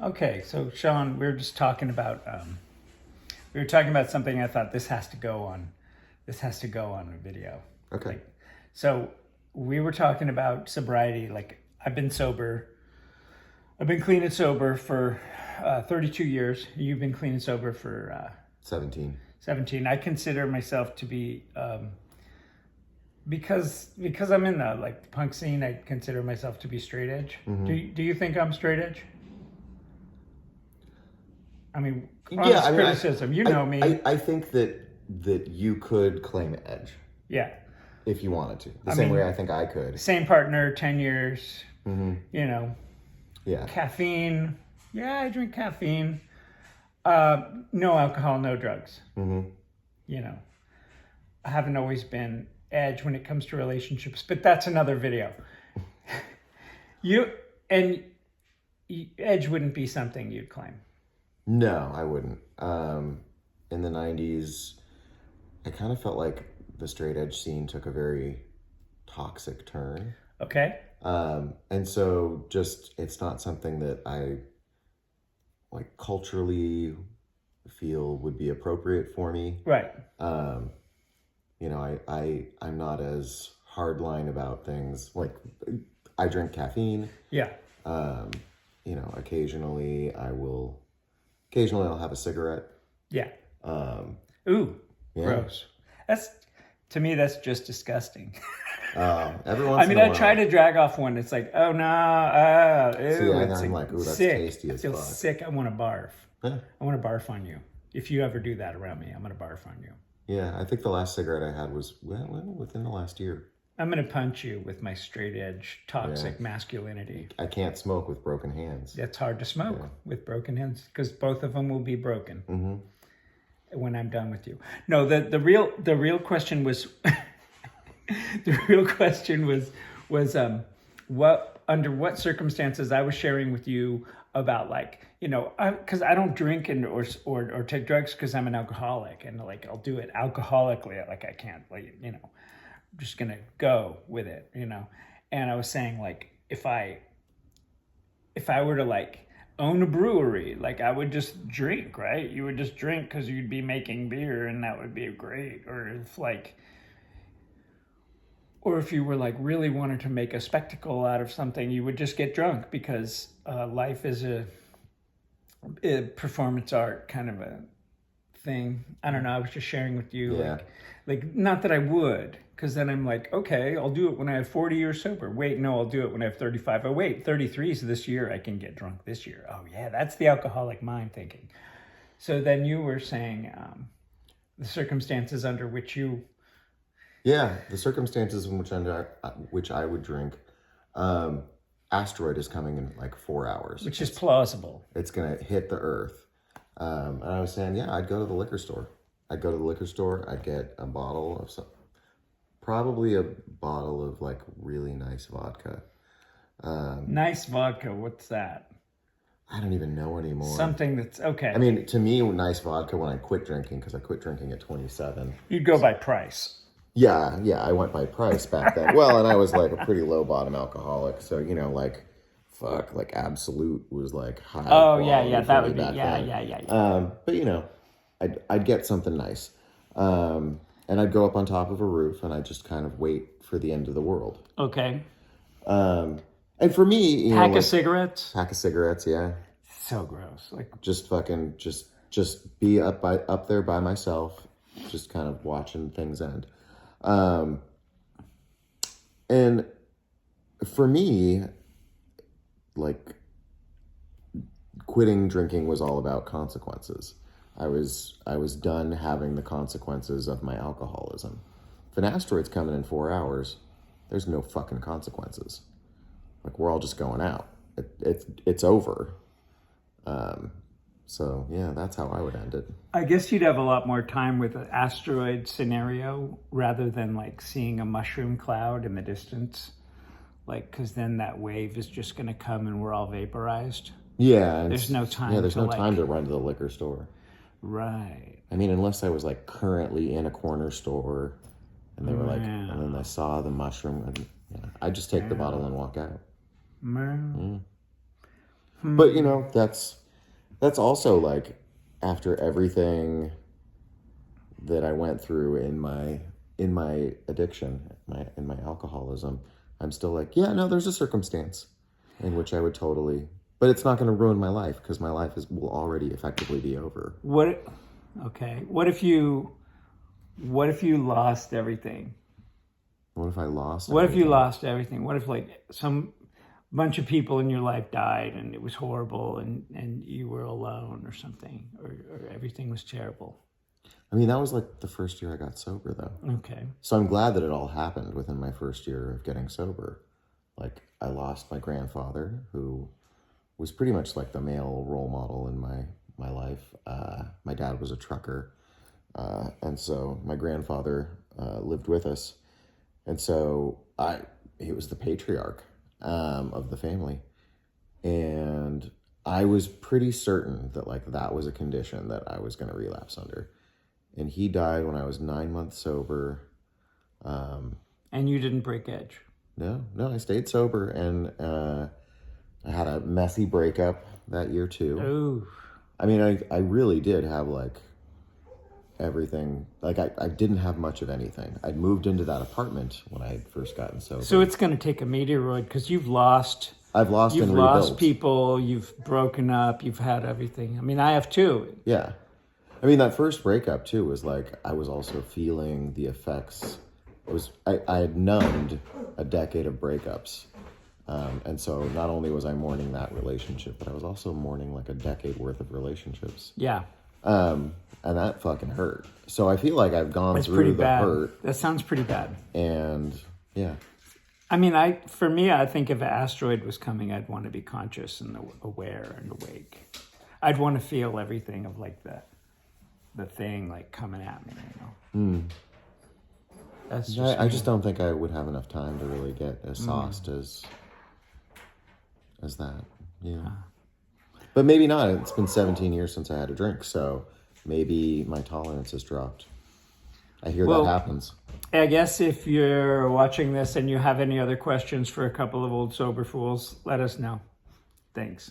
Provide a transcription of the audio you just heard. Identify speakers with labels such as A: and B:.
A: Okay, so Shaun, we were just talking about something. I thought this has to go on. This has to go on a video.
B: Okay.
A: So we were talking about sobriety. Like I've been sober. I've been clean and sober for 32 years. You've been clean and sober for
B: 17.
A: 17. I consider myself to be because I'm in the punk scene. I consider myself to be straight edge.
B: Mm-hmm.
A: Do you think I'm straight edge? I mean, honest criticism. You know me.
B: I think that you could claim edge.
A: Yeah.
B: If you wanted to. The same way I think I could.
A: Same partner, 10 years.
B: Mm-hmm.
A: You know.
B: Yeah.
A: Caffeine. Yeah, I drink caffeine. No alcohol, no drugs.
B: Mm-hmm.
A: You know. I haven't always been edge when it comes to relationships, but that's another video. Edge wouldn't be something you'd claim.
B: No, I wouldn't. In the 90s, I kind of felt like the straight edge scene took a very toxic turn.
A: Okay.
B: And so just, it's not something that I culturally feel would be appropriate for me.
A: Right.
B: You know, I'm not as hardline about things. Like, I drink caffeine.
A: Yeah.
B: You know, occasionally I'll have a cigarette.
A: Yeah.
B: Yeah.
A: Gross. To me, that's just disgusting.
B: Every once in a
A: I
B: while.
A: try to drag off one. It's like, oh no, ew.
B: See, I'm like, ooh, that's
A: sick.
B: tasty as
A: I feel
B: fuck.
A: sick. I want to barf.
B: Yeah.
A: I want to barf on you. If you ever do that around me, I'm going to barf on you.
B: Yeah, I think the last cigarette I had was within the last year.
A: I'm going to punch you with my straight edge toxic masculinity.
B: I can't smoke with broken hands.
A: It's hard to smoke with broken hands because both of them will be broken.
B: Mm-hmm.
A: When I'm done with you. No, the real question was the real question was under what circumstances I was sharing with you about because I don't drink or take drugs because I'm an alcoholic, and I'll do it alcoholically, I can't I'm just gonna go with it, and I was saying if I were to own a brewery, I would just drink, right? You would just drink because you'd be making beer and that would be great. Or if you were really wanted to make a spectacle out of something, you would just get drunk because life is a performance art kind of a thing. I don't know. I was just sharing with you, not that I would, because then I'm okay, I'll do it when I have 40 years sober. Wait, no, I'll do it when I have 35. Oh, wait, 33 is this year. I can get drunk this year. Oh, yeah, that's the alcoholic mind thinking. So then you were saying the circumstances under which you...
B: Yeah, the circumstances in which I would drink. Asteroid is coming in 4 hours.
A: Which is plausible.
B: It's going to hit the Earth. And I was saying, I'd go to the liquor store. I'd get a bottle of probably a bottle of really nice vodka.
A: Nice vodka, what's that?
B: I don't even know anymore.
A: Something that's okay.
B: I mean, to me, nice vodka when I quit drinking, because I quit drinking at 27.
A: You'd go by price.
B: Yeah, I went by price back then. Well, and I was a pretty low bottom alcoholic, so Absolute was high.
A: Oh yeah, that would be
B: then.
A: yeah.
B: But I'd get something nice, and I'd go up on top of a roof, and I'd just kind of wait for the end of the world.
A: Okay.
B: And for me,
A: pack of cigarettes,
B: yeah.
A: So gross.
B: Just fucking just be up there by myself, just kind of watching things end. And for me, quitting drinking was all about consequences. I was done having the consequences of my alcoholism. If an asteroid's coming in 4 hours, there's no fucking consequences. We're all just going out. It's over. So yeah, that's how I would end it.
A: I guess you'd have a lot more time with an asteroid scenario rather than seeing a mushroom cloud in the distance. Because then that wave is just going to come and we're all vaporized.
B: Yeah.
A: There's no time.
B: Yeah, there's no time to run to the liquor store.
A: Right.
B: I mean, unless I was currently in a corner store and they were and then I saw the mushroom, and I'd just take the bottle and walk out. But you know, that's also like after everything that I went through in my addiction, in my alcoholism, I'm still like, yeah, no, there's a circumstance in which I would totally, but it's not going to ruin my life because my life will already effectively be over.
A: Okay. What if you lost everything?
B: What if I lost?
A: What if you lost everything? What if like some bunch of people in your life died and it was horrible and you were alone or something, or everything was terrible?
B: I mean, that was like the first year I got sober, though.
A: Okay.
B: So I'm glad that it all happened within my first year of getting sober. Like, I lost my grandfather, who was pretty much like the male role model in my life. My dad was a trucker, and so my grandfather lived with us. And so he was the patriarch of the family. And I was pretty certain that like that was a condition that I was going to relapse under. And he died when I was 9 months sober.
A: And you didn't break edge?
B: No, I stayed sober, and I had a messy breakup that year too.
A: Oh.
B: I mean, I really did have like everything. Like I didn't have much of anything. I'd moved into that apartment when I had first gotten sober.
A: So it's going to take a meteoroid because you've lost
B: and rebuilt.
A: Lost people, you've broken up, you've had everything. I mean, I have too.
B: Yeah. I mean, that first breakup too was like, I was also feeling the effects. I had numbed a decade of breakups. And so not only was I mourning that relationship, but I was also mourning like a decade worth of relationships.
A: Yeah.
B: And that fucking hurt. So I feel like I've gone through
A: pretty
B: the
A: bad.
B: hurt.
A: That sounds pretty bad.
B: And yeah.
A: I mean, I think if an asteroid was coming, I'd want to be conscious and aware and awake. I'd want to feel everything of like the thing like coming at me, you know. That's just
B: I just don't think I would have enough time to really get as sauced as that. Yeah. But maybe not. It's been 17 years since I had a drink, so maybe my tolerance has dropped. I hear that happens.
A: I guess if you're watching this and you have any other questions for a couple of old sober fools, let us know. Thanks.